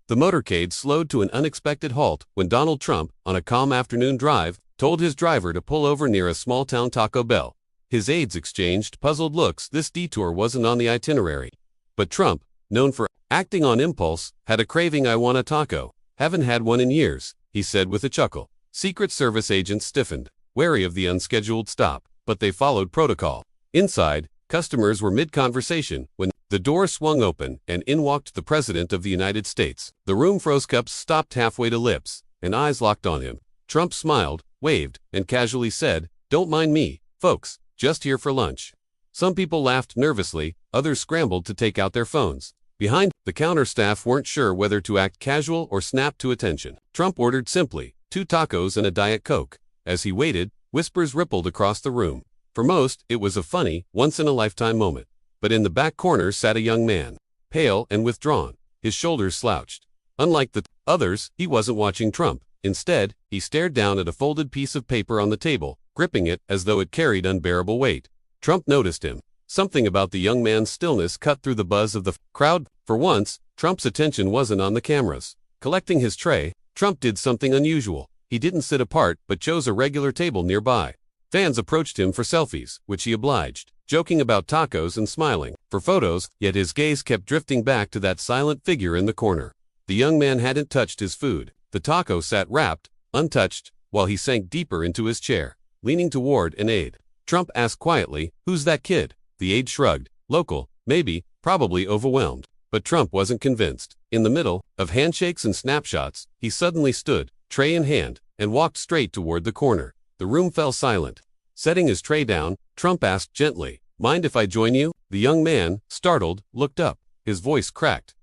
The motorcade slowed to an unexpected halt when Donald Trump, on a calm afternoon drive, told his driver to pull over near a small-town Taco Bell. His aides exchanged puzzled looks. This detour wasn't on the itinerary. But Trump, known for acting on impulse, had a craving. "I want a taco. Haven't had one in years," he said with a chuckle. Secret Service agents stiffened, wary of the unscheduled stop, but they followed protocol. Inside, customers were mid-conversation when the door swung open and in walked the President of the United States. The room froze. Cups stopped halfway to lips, and eyes locked on him. Trump smiled, waved, and casually said, "Don't mind me, folks, just here for lunch." Some people laughed nervously, others scrambled to take out their phones. Behind the counter, staff weren't sure whether to act casual or snap to attention. Trump ordered simply, 2 tacos and a Diet Coke. As he waited, whispers rippled across the room. For most, it was a funny, once-in-a-lifetime moment. But in the back corner sat a young man, pale and withdrawn, his shoulders slouched. Unlike the others, he wasn't watching Trump. Instead, he stared down at a folded piece of paper on the table, gripping it as though it carried unbearable weight. Trump noticed him. Something about the young man's stillness cut through the buzz of the crowd. For once, Trump's attention wasn't on the cameras. Collecting his tray, Trump did something unusual. He didn't sit apart, but chose a regular table nearby. Fans approached him for selfies, which he obliged, joking about tacos and smiling for photos, yet his gaze kept drifting back to that silent figure in the corner. The young man hadn't touched his food. The taco sat wrapped, untouched, while he sank deeper into his chair, leaning toward an aide. Trump asked quietly, "Who's that kid?" The aide shrugged. "Local, maybe, probably overwhelmed." But Trump wasn't convinced. In the middle of handshakes and snapshots, he suddenly stood, tray in hand, and walked straight toward the corner. The room fell silent. Setting his tray down, Trump asked gently, "Mind if I join you?" The young man, startled, looked up. His voice cracked.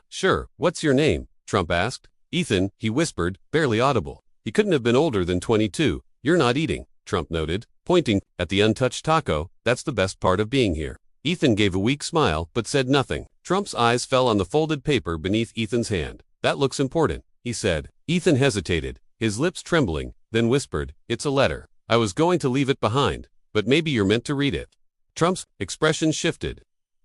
Sure. What's your name?" Trump asked. "Ethan," he whispered, barely audible. He couldn't have been older than 22. "You're not eating," Trump noted, pointing at the untouched taco. "That's the best part of being here." Ethan gave a weak smile, but said nothing. Trump's eyes fell on the folded paper beneath Ethan's hand. "That looks important," he said. Ethan hesitated, his lips trembling, then whispered, "It's a letter. I was going to leave it behind, but maybe you're meant to read it." Trump's expression shifted.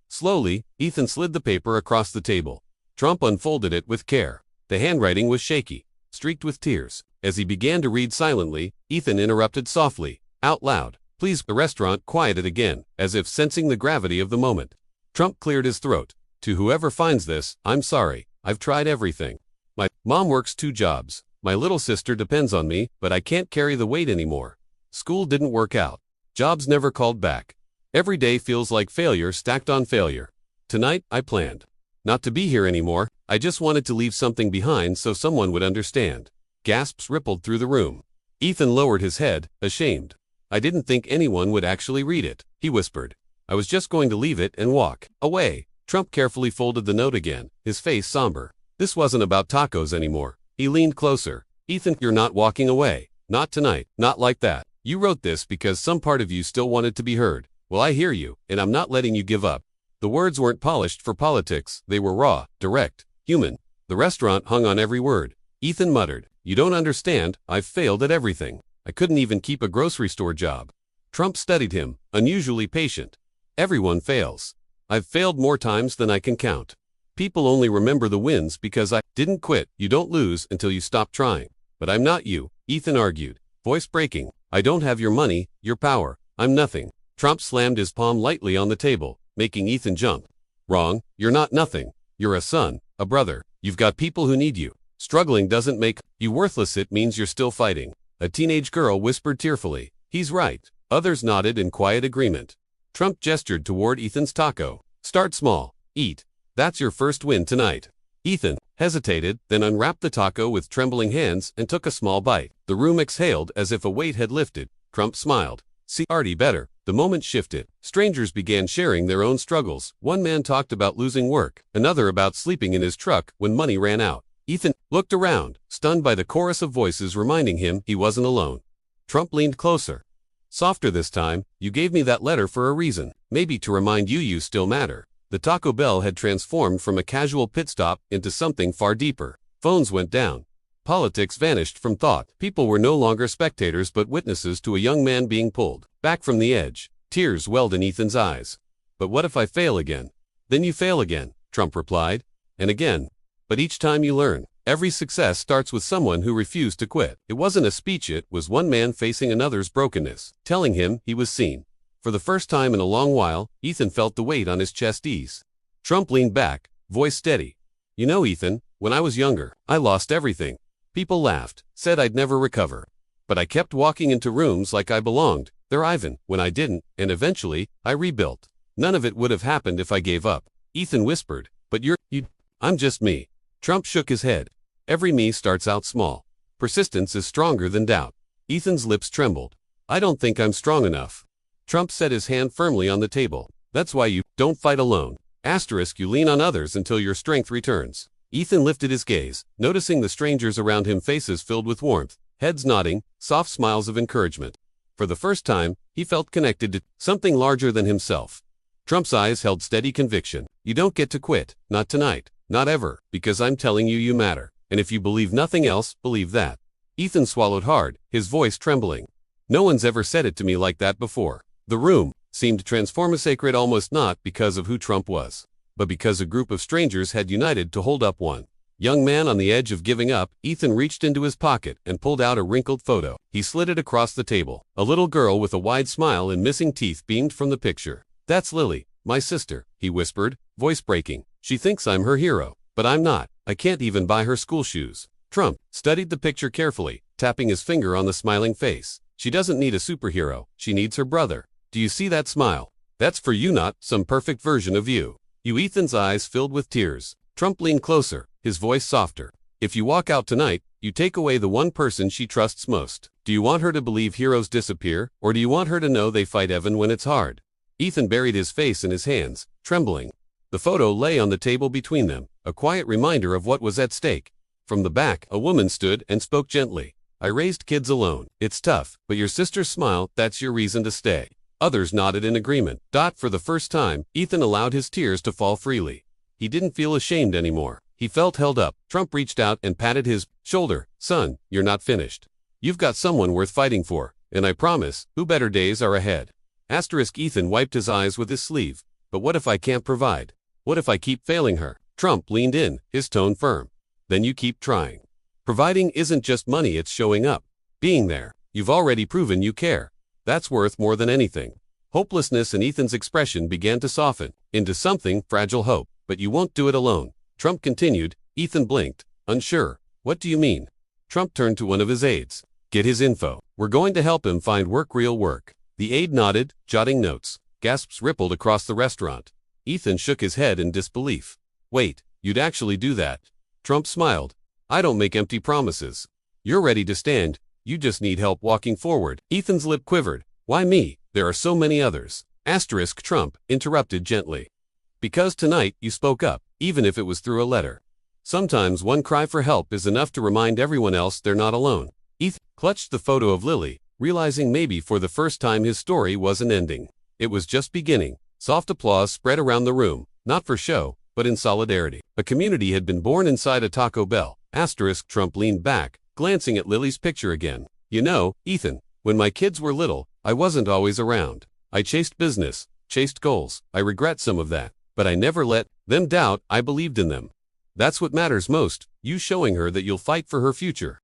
Slowly, Ethan slid the paper across the table. Trump unfolded it with care. The handwriting was shaky, streaked with tears. As he began to read silently, Ethan interrupted softly, out loud, "Please." The restaurant quieted again, as if sensing the gravity of the moment. Trump cleared his throat. "To whoever finds this, I'm sorry. I've tried everything. My mom works 2 jobs. My little sister depends on me, but I can't carry the weight anymore. School didn't work out. Jobs never called back. Every day feels like failure stacked on failure. Tonight, I planned not to be here anymore. I just wanted to leave something behind so someone would understand." Gasps rippled through the room. Ethan lowered his head, ashamed. "I didn't think anyone would actually read it," he whispered. "I was just going to leave it and walk away." Trump carefully folded the note again, his face somber. This wasn't about tacos anymore. He leaned closer. "Ethan, you're not walking away. Not tonight. Not like that. You wrote this because some part of you still wanted to be heard. Well, I hear you, and I'm not letting you give up." The words weren't polished for politics. They were raw, direct, human. The restaurant hung on every word. Ethan muttered, "You don't understand. I've failed at everything. I couldn't even keep a grocery store job." Trump studied him, unusually patient. "Everyone fails. I've failed more times than I can count. People only remember the wins because I didn't quit." "You don't lose until you stop trying." "But I'm not you," Ethan argued, voice breaking. "I don't have your money, your power. I'm nothing." Trump slammed his palm lightly on the table, making Ethan jump. "Wrong. You're not nothing. You're a son, a brother. You've got people who need you. Struggling doesn't make you worthless. It means you're still fighting." A teenage girl whispered tearfully, "He's right." Others nodded in quiet agreement. Trump gestured toward Ethan's taco. "Start small. Eat. That's your first win tonight." Ethan hesitated, then unwrapped the taco with trembling hands and took a small bite. The room exhaled as if a weight had lifted. Trump smiled. "See, already better." The moment shifted. Strangers began sharing their own struggles. One man talked about losing work, another about sleeping in his truck when money ran out. Ethan looked around, stunned by the chorus of voices reminding him he wasn't alone. Trump leaned closer. "Softer this time. You gave me that letter for a reason. Maybe to remind you you still matter." The Taco Bell had transformed from a casual pit stop into something far deeper. Phones went down. Politics vanished from thought. People were no longer spectators but witnesses to a young man being pulled back from the edge. Tears welled in Ethan's eyes. "But what if I fail again?" "Then you fail again," Trump replied. "And again. But each time you learn. Every success starts with someone who refused to quit. It wasn't a speech, it was one man facing another's brokenness, telling him he was seen. For the first time in a long while, Ethan felt the weight on his chest ease. Trump leaned back, voice steady. You know, Ethan, when I was younger, I lost everything. People laughed, said I'd never recover. But I kept walking into rooms like I belonged. They're Ivan, when I didn't, and eventually, I rebuilt. None of it would have happened if I gave up. Ethan whispered, but I'm just me. Trump shook his head. Every me starts out small. Persistence is stronger than doubt. Ethan's lips trembled. I don't think I'm strong enough. Trump set his hand firmly on the table. That's why you don't fight alone. Asterisk, you lean on others until your strength returns. Ethan lifted his gaze, noticing the strangers around him, faces filled with warmth, heads nodding, soft smiles of encouragement. For the first time, he felt connected to something larger than himself. Trump's eyes held steady conviction. You don't get to quit, not tonight, not ever, because I'm telling you, you matter. And if you believe nothing else, believe that. Ethan swallowed hard, his voice trembling. No one's ever said it to me like that before. The room seemed transformasacred, almost not because of who Trump was, but because a group of strangers had united to hold up one young man on the edge of giving up. Ethan reached into his pocket and pulled out a wrinkled photo. He slid it across the table. A little girl with a wide smile and missing teeth beamed from the picture. That's Lily, my sister, he whispered, voice breaking. She thinks I'm her hero, but I'm not. I can't even buy her school shoes. Trump studied the picture carefully, tapping his finger on the smiling face. She doesn't need a superhero, she needs her brother. Do you see that smile? That's for you, not some perfect version of you. You. Ethan's eyes filled with tears. Trump leaned closer, his voice softer. If you walk out tonight, you take away the one person she trusts most. Do you want her to believe heroes disappear, or do you want her to know they fight even when it's hard? Ethan buried his face in his hands, trembling. The photo lay on the table between them, a quiet reminder of what was at stake. From the back, a woman stood and spoke gently. I raised kids alone. It's tough, but your sister's smile, that's your reason to stay. Others nodded in agreement. For the first time, Ethan allowed his tears to fall freely. He didn't feel ashamed anymore. He felt held up. Trump reached out and patted his shoulder. Son, you're not finished. You've got someone worth fighting for, and I promise, better days are ahead. Ethan wiped his eyes with his sleeve. But what if I can't provide? What if I keep failing her? Trump leaned in, his tone firm. Then you keep trying. Providing isn't just money, it's showing up. Being there. You've already proven you care. That's worth more than anything. Hopelessness in Ethan's expression began to soften into something fragile hope. But you won't do it alone. Trump continued. Ethan blinked, unsure. What do you mean? Trump turned to one of his aides. Get his info. We're going to help him find work, real work. The aide nodded, jotting notes. Gasps rippled across the restaurant. Ethan shook his head in disbelief. Wait, you'd actually do that? Trump smiled. I don't make empty promises. You're ready to stand. You just need help walking forward. Ethan's lip quivered. Why me? There are so many others. Trump interrupted gently. Because tonight you spoke up, even if it was through a letter. Sometimes one cry for help is enough to remind everyone else they're not alone. Ethan clutched the photo of Lily, realizing maybe for the first time his story wasn't ending. It was just beginning. Soft applause spread around the room, not for show, but in solidarity. A community had been born inside a Taco Bell. Trump leaned back, glancing at Lily's picture again. You know, Ethan, when my kids were little, I wasn't always around. I chased business, chased goals. I regret some of that. But I never let them doubt I believed in them. That's what matters most, you showing her that you'll fight for her future.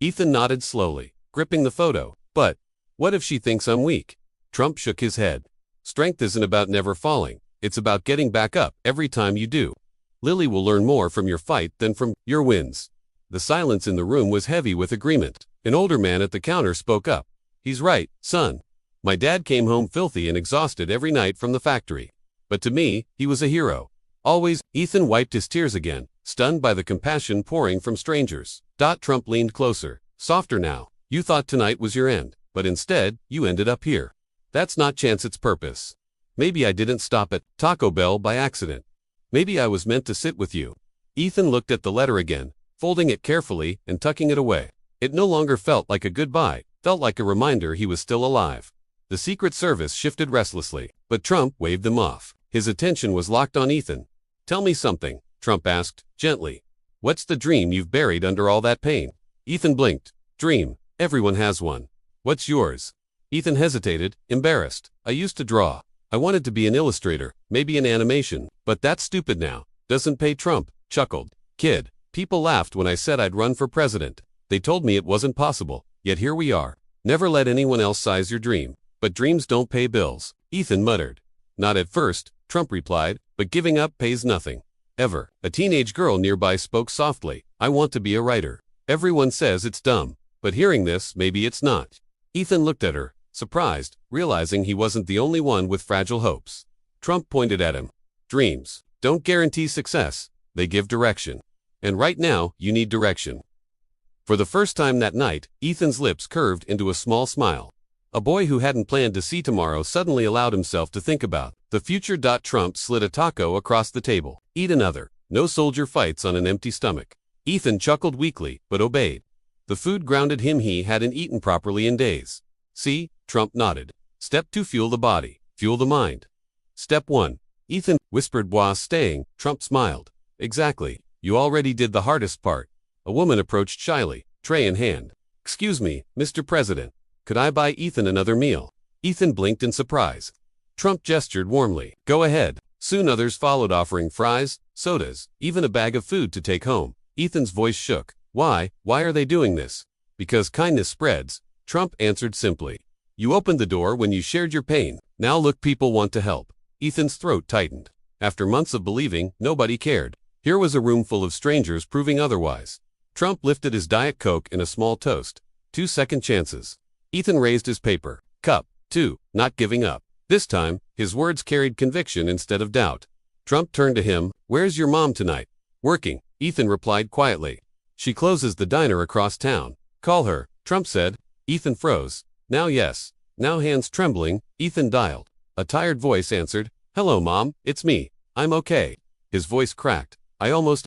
Ethan nodded slowly, gripping the photo. But what if she thinks I'm weak? Trump shook his head. Strength isn't about never falling. It's about getting back up every time you do. Lily will learn more from your fight than from your wins. The silence in the room was heavy with agreement. An older man at the counter spoke up. He's right, son. My dad came home filthy and exhausted every night from the factory. But to me, he was a hero. Always. Ethan wiped his tears again, stunned by the compassion pouring from strangers. Trump leaned closer, softer now. You thought tonight was your end, but instead, you ended up here. That's not chance, it's purpose. Maybe I didn't stop at Taco Bell by accident. Maybe I was meant to sit with you. Ethan looked at the letter again, folding it carefully and tucking it away. It no longer felt like a goodbye, felt like a reminder he was still alive. The Secret Service shifted restlessly, but Trump waved them off. His attention was locked on Ethan. Tell me something, Trump asked, gently. What's the dream you've buried under all that pain? Ethan blinked. Dream. Everyone has one. What's yours? Ethan hesitated, embarrassed. I used to draw. I wanted to be an illustrator, maybe in animation, but that's stupid now. Doesn't pay. Trump chuckled. Kid, people laughed when I said I'd run for president. They told me it wasn't possible, yet here we are. Never let anyone else size your dream. But dreams don't pay bills, Ethan muttered. Not at first, Trump replied, but giving up pays nothing. Ever. A teenage girl nearby spoke softly. I want to be a writer. Everyone says it's dumb, but hearing this, maybe it's not. Ethan looked at her, surprised, realizing he wasn't the only one with fragile hopes. Trump pointed at him. Dreams don't guarantee success, they give direction. And right now, you need direction. For the first time that night, Ethan's lips curved into a small smile. A boy who hadn't planned to see tomorrow suddenly allowed himself to think about the future. Trump slid a taco across the table. Eat another. No soldier fights on an empty stomach. Ethan chuckled weakly, but obeyed. The food grounded him. He hadn't eaten properly in days. See? Trump nodded. Step 2. Fuel the body. Fuel the mind. Step 1. Ethan whispered while staying. Trump smiled. Exactly. You already did the hardest part. A woman approached shyly, tray in hand. Excuse me, Mr. President. Could I buy Ethan another meal? Ethan blinked in surprise. Trump gestured warmly. Go ahead. Soon others followed, offering fries, sodas, even a bag of food to take home. Ethan's voice shook. Why are they doing this? Because kindness spreads, Trump answered simply. You opened the door when you shared your pain. Now look, people want to help. Ethan's throat tightened. After months of believing, nobody cared. Here was a room full of strangers proving otherwise. Trump lifted his Diet Coke in a small toast. 2 second chances. Ethan raised his paper cup. 2. Not giving up. This time, his words carried conviction instead of doubt. Trump turned to him. Where's your mom tonight? Working, Ethan replied quietly. She closes the diner across town. Call her, Trump said. Ethan froze. Now yes. Now hands trembling, Ethan dialed. A tired voice answered. Hello Mom, it's me. I'm okay. His voice cracked.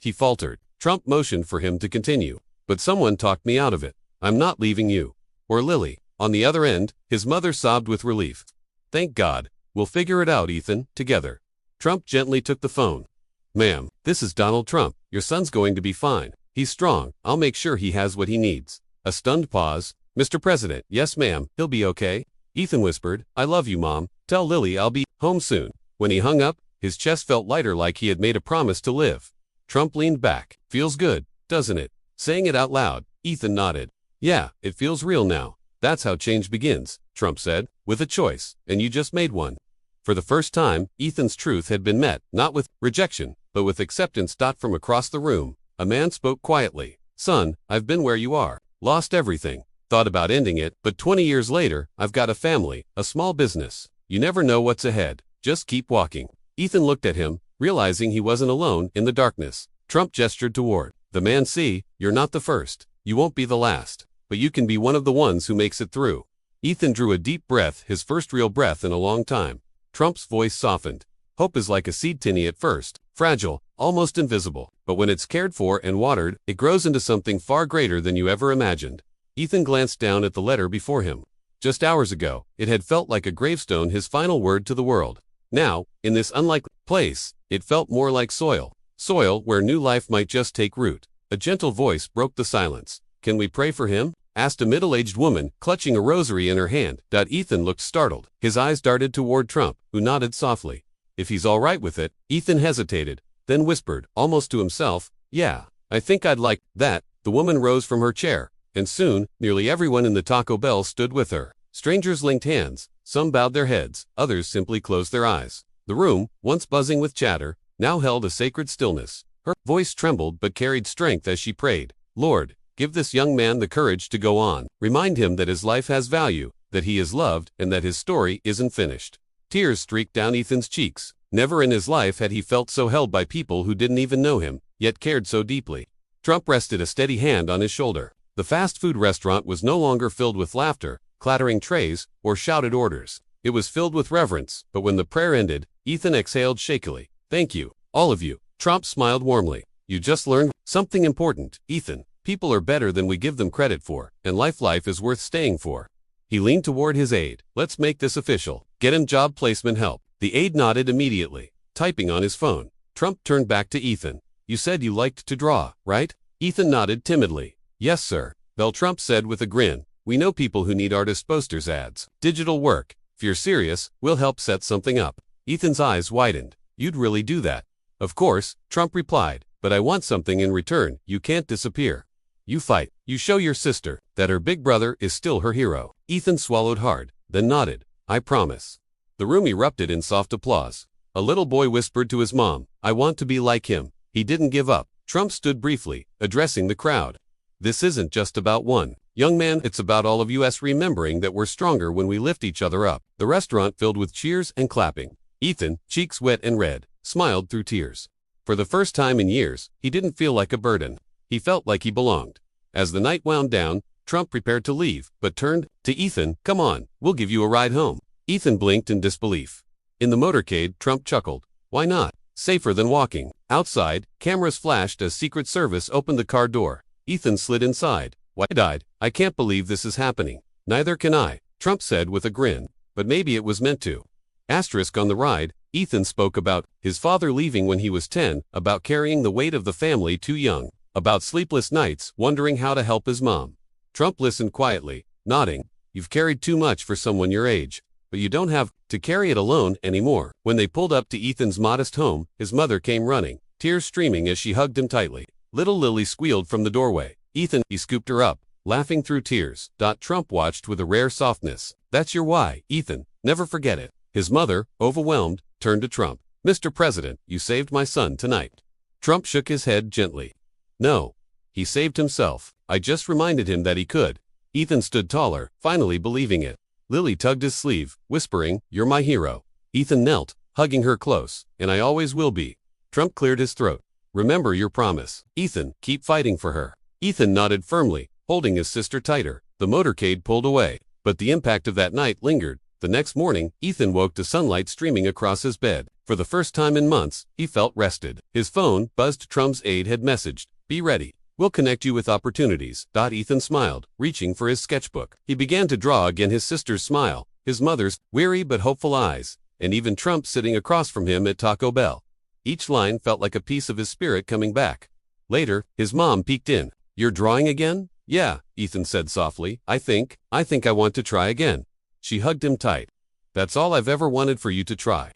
He faltered. Trump motioned for him to continue. But someone talked me out of it. I'm not leaving you. Or Lily. On the other end, his mother sobbed with relief. Thank God. We'll figure it out, Ethan, together. Trump gently took the phone. Ma'am, this is Donald Trump. Your son's going to be fine. He's strong. I'll make sure he has what he needs. A stunned pause. Mr. President, yes ma'am, he'll be okay. Ethan whispered, I love you, Mom. Tell Lily I'll be home soon. When he hung up, his chest felt lighter, like he had made a promise to live. Trump leaned back. Feels good, doesn't it? Saying it out loud, Ethan nodded. Yeah, it feels real now. That's how change begins, Trump said, with a choice, and you just made one. For the first time, Ethan's truth had been met, not with rejection, but with acceptance. From across the room, a man spoke quietly. Son, I've been where you are. Lost everything. Thought about ending it, but 20 years later, I've got a family, a small business. You never know what's ahead. Just keep walking. Ethan looked at him, realizing he wasn't alone in the darkness. Trump gestured toward the man. See, you're not the first. You won't be the last. But you can be one of the ones who makes it through. Ethan drew a deep breath, his first real breath in a long time. Trump's voice softened. Hope is like a seed, tiny at first, fragile, almost invisible. But when it's cared for and watered, it grows into something far greater than you ever imagined. Ethan glanced down at the letter before him. Just hours ago, it had felt like a gravestone, his final word to the world. Now, in this unlikely place, it felt more like soil. Soil where new life might just take root. A gentle voice broke the silence. Can we pray for him? Asked a middle-aged woman, clutching a rosary in her hand. Ethan looked startled. His eyes darted toward Trump, who nodded softly. If he's all right with it. Ethan hesitated, then whispered, almost to himself, yeah, I think I'd like that. The woman rose from her chair, and soon, nearly everyone in the Taco Bell stood with her. Strangers linked hands, some bowed their heads, others simply closed their eyes. The room, once buzzing with chatter, now held a sacred stillness. Her voice trembled but carried strength as she prayed. Lord, give this young man the courage to go on. Remind him that his life has value, that he is loved, and that his story isn't finished. Tears streaked down Ethan's cheeks. Never in his life had he felt so held by people who didn't even know him, yet cared so deeply. Trump rested a steady hand on his shoulder. The fast food restaurant was no longer filled with laughter, clattering trays, or shouted orders. It was filled with reverence, but when the prayer ended, Ethan exhaled shakily. Thank you, all of you. Trump smiled warmly. You just learned something important, Ethan. People are better than we give them credit for, and life is worth staying for. He leaned toward his aide. Let's make this official. Get him job placement help. The aide nodded immediately, typing on his phone. Trump turned back to Ethan. You said you liked to draw, right? Ethan nodded timidly. Yes, sir. Trump said with a grin. We know people who need artist posters, ads, digital work. If you're serious, we'll help set something up. Ethan's eyes widened. You'd really do that? Of course, Trump replied. but I want something in return. You can't disappear. You fight. You show your sister that her big brother is still her hero." Ethan swallowed hard, then nodded. "I promise." The room erupted in soft applause. A little boy whispered to his mom, "I want to be like him." He didn't give up. Trump stood briefly, addressing the crowd. "This isn't just about one young man, it's about all of us remembering that we're stronger when we lift each other up." The restaurant filled with cheers and clapping. Ethan, cheeks wet and red, smiled through tears. For the first time in years, he didn't feel like a burden. He felt like he belonged. As the night wound down, Trump prepared to leave, but turned to Ethan. "Come on, we'll give you a ride home." Ethan blinked in disbelief. In the motorcade, Trump chuckled. "Why not? Safer than walking." Outside, cameras flashed as Secret Service opened the car door. Ethan slid inside. Wide-eyed, "I can't believe this is happening." "Neither can I," Trump said with a grin. "But maybe it was meant to." Asterisk on the ride, Ethan spoke about his father leaving when he was 10, about carrying the weight of the family too young, about sleepless nights, wondering how to help his mom. Trump listened quietly, nodding. "You've carried too much for someone your age, but you don't have to carry it alone anymore." When they pulled up to Ethan's modest home, his mother came running, tears streaming as she hugged him tightly. Little Lily squealed from the doorway. "Ethan," he scooped her up, laughing through tears. Trump watched with a rare softness. "That's your why, Ethan. Never forget it." His mother, overwhelmed, turned to Trump. "Mr. President, you saved my son tonight." Trump shook his head gently. "No. He saved himself. I just reminded him that he could." Ethan stood taller, finally believing it. Lily tugged his sleeve, whispering, "You're my hero." Ethan knelt, hugging her close. "And I always will be." Trump cleared his throat. "Remember your promise. Ethan, keep fighting for her." Ethan nodded firmly, holding his sister tighter. The motorcade pulled away, but the impact of that night lingered. The next morning, Ethan woke to sunlight streaming across his bed. For the first time in months, he felt rested. His phone buzzed. Trump's aide had messaged, "Be ready. We'll connect you with opportunities." Ethan smiled, reaching for his sketchbook. He began to draw again, his sister's smile, his mother's weary but hopeful eyes, and even Trump sitting across from him at Taco Bell. Each line felt like a piece of his spirit coming back. Later, his mom peeked in. "You're drawing again?" "Yeah," Ethan said softly. I think I want to try again." She hugged him tight. "That's all I've ever wanted for you to try."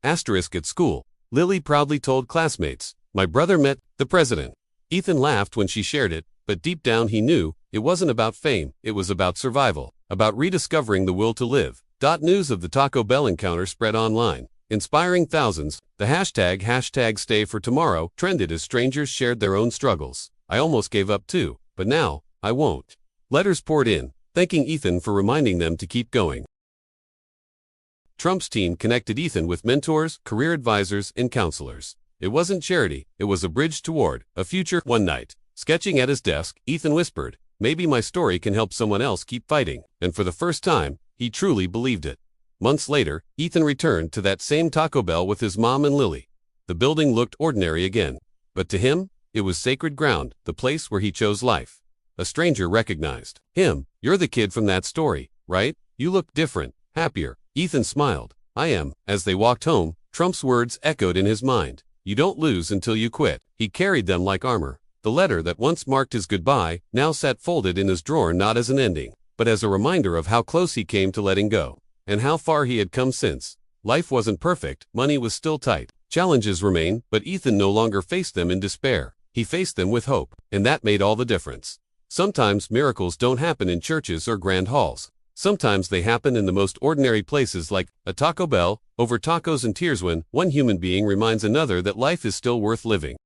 Asterisk at school, Lily proudly told classmates, "My brother met the president." Ethan laughed when she shared it, but deep down he knew it wasn't about fame, it was about survival, about rediscovering the will to live. News of the Taco Bell encounter spread online, inspiring thousands. The hashtag stay for tomorrow trended as strangers shared their own struggles. "I almost gave up too, but now, I won't." Letters poured in, thanking Ethan for reminding them to keep going. Trump's team connected Ethan with mentors, career advisors, and counselors. It wasn't charity, it was a bridge toward a future. One night, sketching at his desk, Ethan whispered, "Maybe my story can help someone else keep fighting." And for the first time, he truly believed it. Months later, Ethan returned to that same Taco Bell with his mom and Lily. The building looked ordinary again, but to him, it was sacred ground, the place where he chose life. A stranger recognized him. "You're the kid from that story, right? You look different, happier." Ethan smiled. "I am." As they walked home, Trump's words echoed in his mind. "You don't lose until you quit." He carried them like armor. The letter that once marked his goodbye now sat folded in his drawer, not as an ending, but as a reminder of how close he came to letting go, and how far he had come since. Life wasn't perfect, money was still tight, challenges remained, but Ethan no longer faced them in despair. He faced them with hope, and that made all the difference. Sometimes miracles don't happen in churches or grand halls. Sometimes they happen in the most ordinary places, like a Taco Bell, over tacos and tears, when one human being reminds another that life is still worth living.